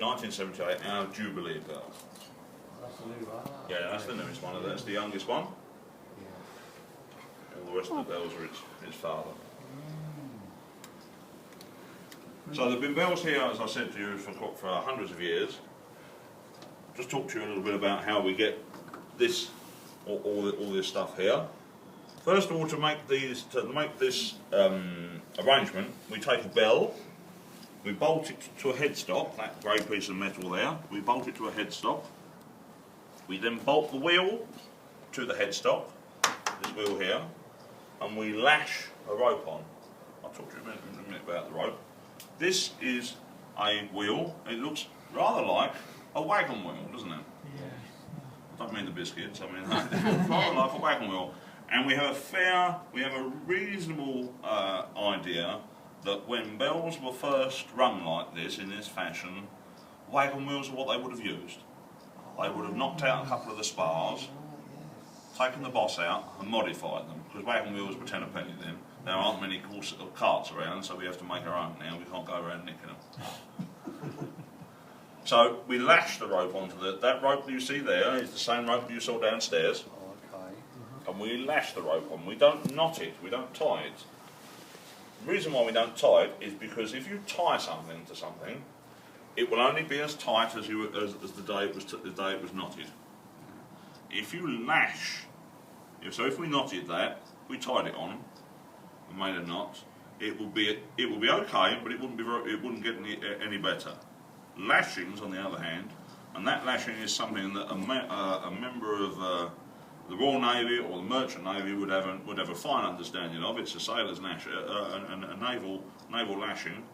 1978, our Jubilee bell. That's the new one. Yeah, that's the newest one. That's the youngest one. All the rest of the bells are its father. So there have been bells here, as I said to you, for hundreds of years. Just talk to you a little bit about how we get this, all this stuff here. First of all, to make this arrangement, we take a bell, we bolt it to a headstock, that grey piece of metal there. We bolt it to a headstock. We then bolt the wheel to the headstock, this wheel here, and we lash a rope on. I'll talk to you in a minute about the rope. This is a wheel. It looks rather like a wagon wheel, doesn't it? Yeah. I don't mean the biscuits, I mean rather like a wagon wheel. And we have a reasonable idea that when bells were first rung like this, in this fashion, wagon wheels are what they would have used. They would have knocked out a couple of the spars, taken the boss out and modified them, because wagon wheels were 10 a penny then. There aren't many carts around, so we have to make our own now. We can't go around nicking them. So we lash the rope onto that rope that you see there is the same rope that you saw downstairs. Okay. And we lash the rope on. We don't knot it, we don't tie it. The reason why we don't tie it is because if you tie something to something, it will only be as tight as the day it was knotted. If you lash, if we knotted that, we tied it on and made a knot, it will be okay, but it wouldn't get any better. Lashings, on the other hand, and that lashing is something that a member of the Royal Navy or the Merchant Navy would have a fine understanding of. It's a sailor's lash, a naval lashing.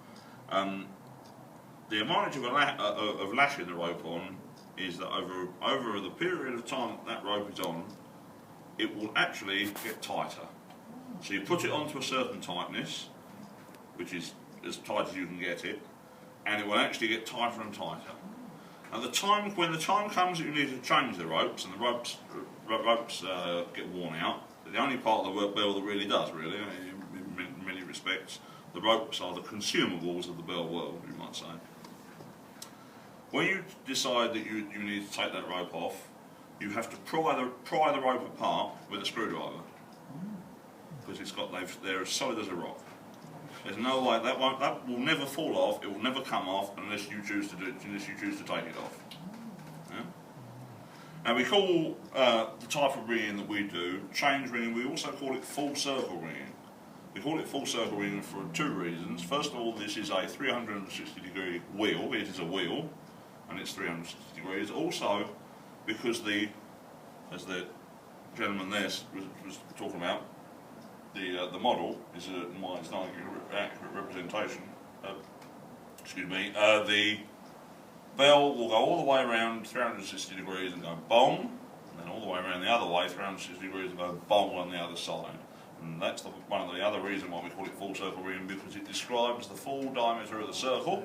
The advantage of lashing the rope on is that over the period of time that rope is on, it will actually get tighter. So you put it onto a certain tightness, which is as tight as you can get it, and it will actually get tighter and tighter. When the time comes that you need to change the ropes, and the ropes get worn out, the only part of the bell that really does, in many respects, the ropes are the consumables of the bell world, you might say. When you decide that you need to take that rope off, you have to pry the rope apart with a screwdriver, because they're as solid as a rock. There's no way that will never fall off. It will never come off unless you choose to take it off. Yeah? Now we call the type of ringing that we do change ringing. We also call it full circle ringing. We call it full circle ringing for two reasons. First of all, this is a 360-degree wheel. It is a wheel, and it's 360 degrees. Also, because as the gentleman there was talking about, the model is it's not an accurate representation. The bell will go all the way around 360 degrees and go bong, and then all the way around the other way 360 degrees and go bong on the other side. And that's one of the other reasons why we call it full circle ringing, because it describes the full diameter of the circle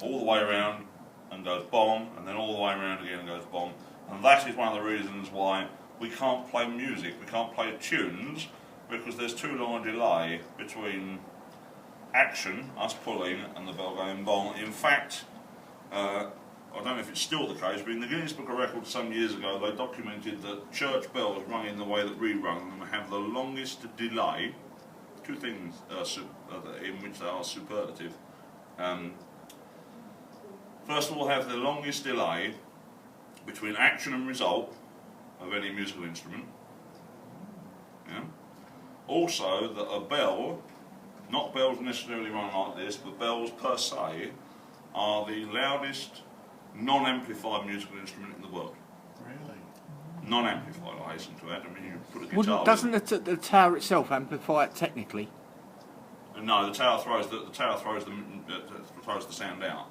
all the way around and goes bong, and then all the way around again and goes bong. And that is one of the reasons why we can't play music, we can't play tunes, because there's too long a delay between action, us pulling, and the bell going bong. In fact, I don't know if it's still the case, but in the Guinness Book of Records some years ago, they documented that church bells rung in the way that we rung them have the longest delay. Two things in which they are superlative. First of all, have the longest delay between action and result of any musical instrument. Yeah. Also, that a bell, not bells necessarily run like this, but bells per se, are the loudest non-amplified musical instrument in the world. Really? Non-amplified, I hasten to add. I mean, you put a guitar. Doesn't the tower itself amplify it technically? No, the tower throws the sound out.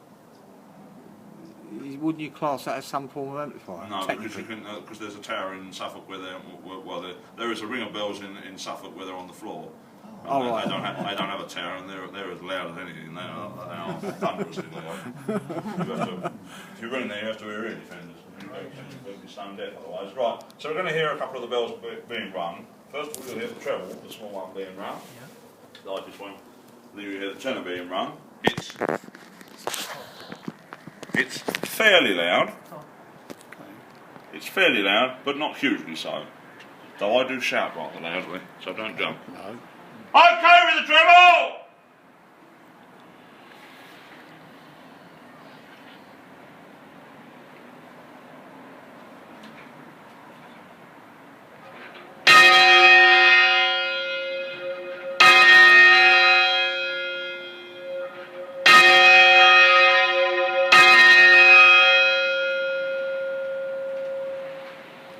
Wouldn't you class that as some form of amplifier? No, because there's a tower in Suffolk where there is a ring of bells in Suffolk where they're on the floor. Right. They don't have a tower, and they're as loud as anything. They are thunderously loud. If you ring there, you have to be really defenders. You'll be stone deaf otherwise. Right. So we're going to hear a couple of the bells being rung. First of all, you'll hear the treble, the small one being rung. Yeah. Like this one. Then you hear the tenor being rung. It's fairly loud. It's fairly loud, but not hugely so. Though I do shout rather loudly, so don't jump. No. Okay with the treble!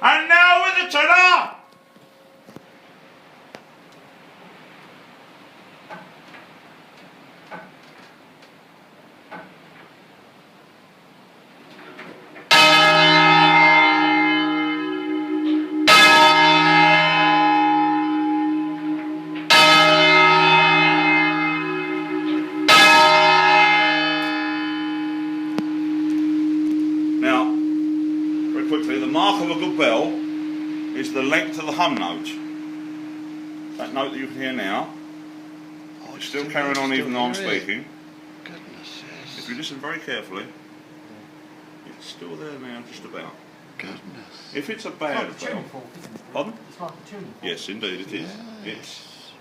And now with the tenor! Now, very quickly, the mark of a good bell is the length of the hum note. That note that you can hear now, Oh, it's still carrying on even though I'm hear it. speaking. Goodness, yes. If you listen very carefully, it's still there now, just about. Goodness. If it's a It's bad like a bell, tuning fork, isn't it? pardon? It's like a tuning fork. Yes, indeed it is. Yes.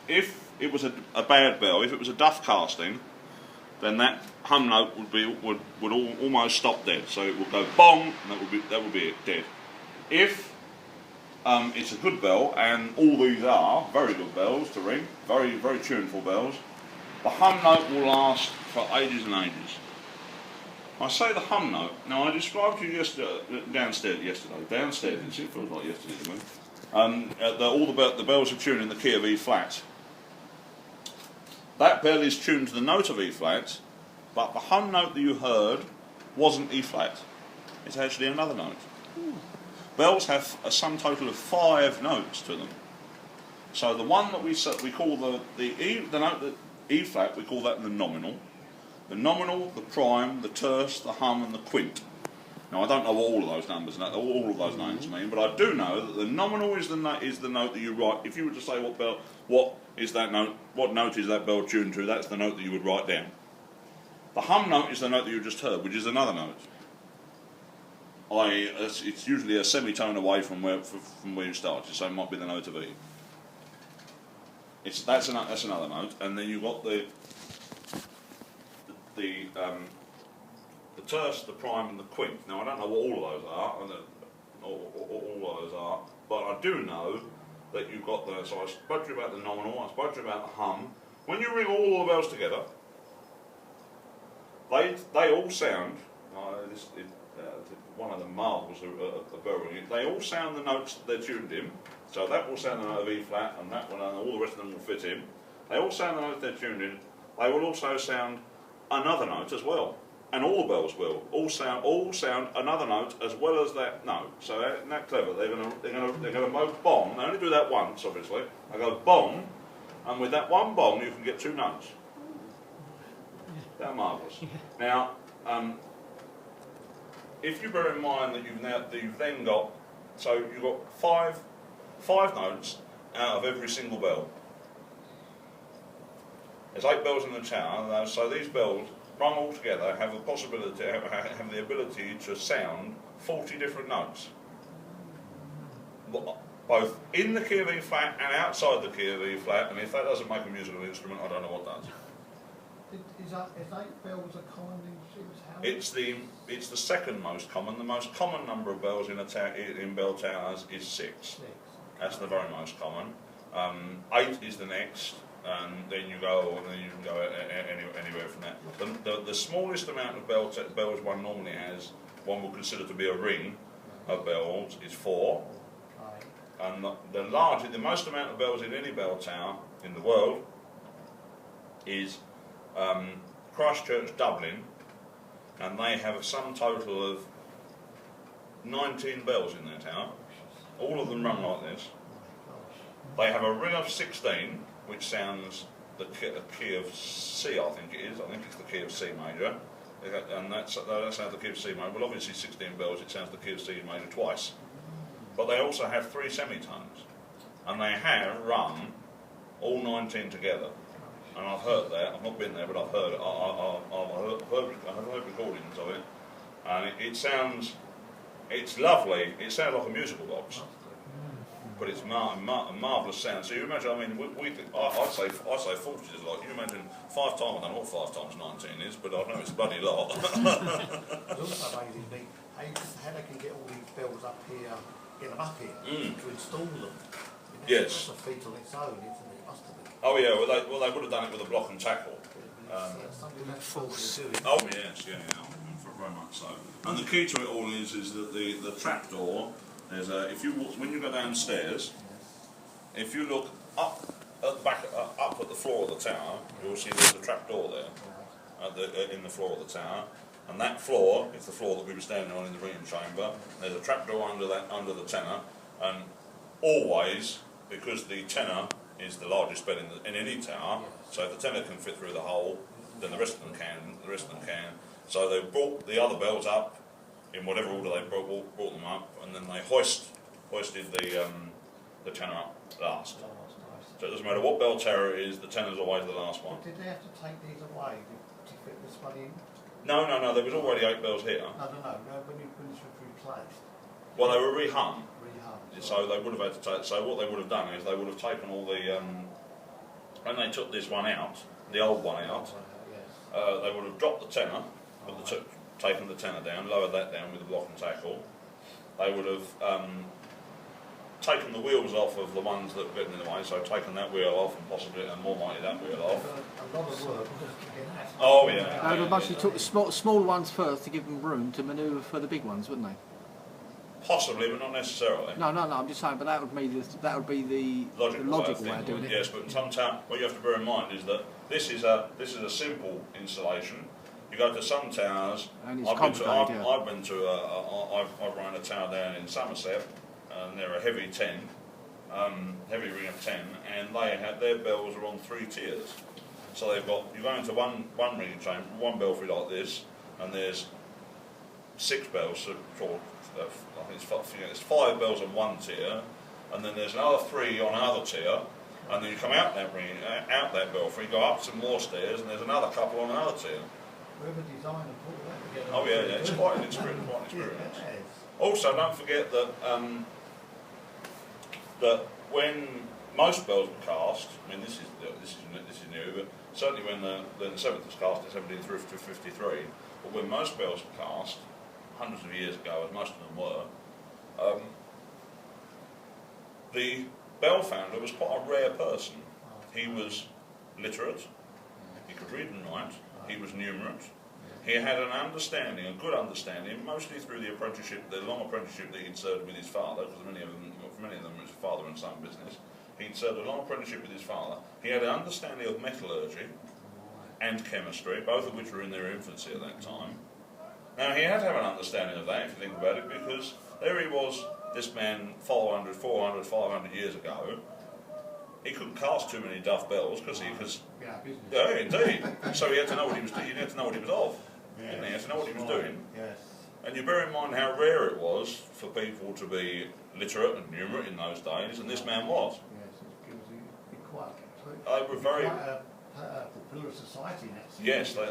If it was a bad bell, if it was a duff casting, then that hum note would almost stop dead. So it would go bong, and that would be it, dead. If it's a good bell, and all these are very good bells to ring, very very tuneful bells, the hum note will last for ages and ages. I say the hum note. Now I described to you downstairs yesterday. Downstairs, it feels like yesterday to me. All the bells are tuned in the key of E flat. That bell is tuned to the note of E flat, but the hum note that you heard wasn't E flat. It's actually another note. Bells have a sum total of 5 notes to them. So the one that we call the note that E flat, we call that the nominal. The nominal, the prime, the terce, the hum, and the quint. Now I don't know what all of those numbers, all of those names mean, but I do know that the nominal is the note that you write. If you were to say what is that note, what note is that bell tuned to, that's the note that you would write down. The hum note is the note that you just heard, which is another note. It's usually a semitone away from where you started, so it might be the note of E. That's another note, and then you've got the terce, the prime, and the quint. Now I don't know what all of those are, all of those are, but I do know that you've got the. So I spoke to you about the nominal, I spoke to you about the hum. When you ring all the bells together, they all sound. One of the marvels of bell ringing. They all sound the notes that they're tuned in. So that will sound the note of E flat, and that one, and all the rest of them will fit in. They all sound the note they're tuned in. They will also sound another note as well, and all the bells will all sound another note as well as that note. So isn't that clever? They're gonna both bong. They only do that once, obviously. They go bong, and with that one bong, you can get 2 notes. They're marvellous. Now, if you bear in mind that you've then got, so you've got five notes out of every single bell. There's 8 bells in the tower, so these bells, rung all together, have the ability to sound 40 different notes, both in the key of E flat and outside the key of E flat. And if that doesn't make a musical instrument, I don't know what does. Is 8 bells a common in ship's house? It's the second most common. The most common number of bells in bell towers is 6. That's the very most common. 8 is the next, and then you can go anywhere from that. The smallest amount of bells one normally has, one will consider to be a ring of bells, is 4. And the most amount of bells in any bell tower in the world is Christchurch, Dublin, and they have a sum total of 19 bells in their tower. All of them run like this. They have a ring of 16, which sounds the key of C, I think it is. I think it's the key of C major, and that sounds the key of C major. Well, obviously 16 bells, it sounds the key of C major twice. But they also have 3 semitones, and they have run all 19 together. and I've heard that. I've not been there, but I've heard it. I've heard recordings of it, and it's lovely. It sounds like a musical box, but it's a marvellous sound. So you imagine, I mean, I'd say 40 is like, you imagine 5 times, I don't know what 5 times 19 is, but I know it's a bloody lot. It's also amazing how they can get all these bells up here, get them up here, to install them. Yes. That's a feat on its own, isn't it? It must have been. Oh yeah, well they would have done it with a block and tackle. Something that's false to it. Oh yes, yeah, very much so. And the key to it all is that the trapdoor. There's when you go downstairs, if you look up at the back, up at the floor of the tower, you'll see there's a trapdoor there, in the floor of the tower, and that floor is the floor that we were standing on in the ringing chamber. There's a trapdoor under the tenor, and always, because the tenor is the largest bell in any tower, so if the tenor can fit through the hole, then the rest of them can. So they brought the other bells up in whatever order they brought them up, and then they hoisted the tenor up last. So it doesn't matter what bell tower it is, the tenor's always the last one. But did they have to take these away to fit this one in? No, there was already 8 bells here. No, when this was replaced. Well, they were rehung. Rehung. So they would have had to take. So what they would have done is they would have taken all the. When they took this one out, the old one out, they would have dropped the tenor, taken the tenor down, lowered that down with a block and tackle. They would have taken the wheels off of the ones that were getting in the way, so taken that wheel off and possibly, and more likely that wheel off. A lot of work. Oh yeah. They would have mostly took the small ones first to give them room to manoeuvre for the big ones, wouldn't they? Possibly, but not necessarily. No, I'm just saying, but that would be the logical way of doing it. Yes, but in some town, what you have to bear in mind is that this is a simple installation. You go to some towers. And it's I've run a tower down in Somerset, and they're a heavy 10, heavy ring of 10, and their bells are on 3 tiers. So you go into one ringing chamber, one belfry like this, and there's 6 bells. I think it's 5 bells on one tier, and then there's another 3 on another tier, and then you come out that belfry, go up some more stairs, and there's another couple on another tier. Whoever designed and put that together. Oh yeah, it's quite an experience. Also, don't forget that when most bells were cast, I mean this is new, but certainly when the 7th was cast in 1753, but when most bells were cast, hundreds of years ago, as most of them were, the bell founder was quite a rare person. He was literate, he could read and write, he was numerate, he had a good understanding, mostly through the long apprenticeship that he'd served with his father, because for many of them it was father and son business. He'd served a long apprenticeship with his father. He had an understanding of metallurgy and chemistry, both of which were in their infancy at that time. Now, he had to have an understanding of that, if you think about it, because there he was, this man, 400, 500 years ago. He couldn't cast too many duff bells because yeah, indeed. So he had to know what he was doing. He had to know what he was of. Didn't he? He had to know what he was doing. Yes. And you bear in mind how rare it was for people to be literate and numerate in those days, and this man was. Yes, it was quite. They were very. Popular society in that sense. Yes, they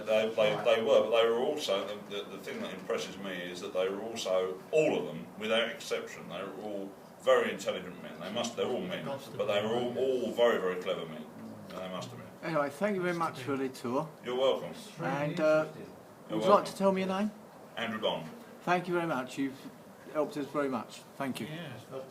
were, but they were also, the thing that impresses me is that they were also, all of them, without exception, they were all very intelligent men. They're all men, but they were all very, very clever men. They must have been. Anyway, thank you very much for the tour. You're welcome. And would you like to tell me your name? Andrew Bond. Thank you very much. You've helped us very much. Thank you. Yes.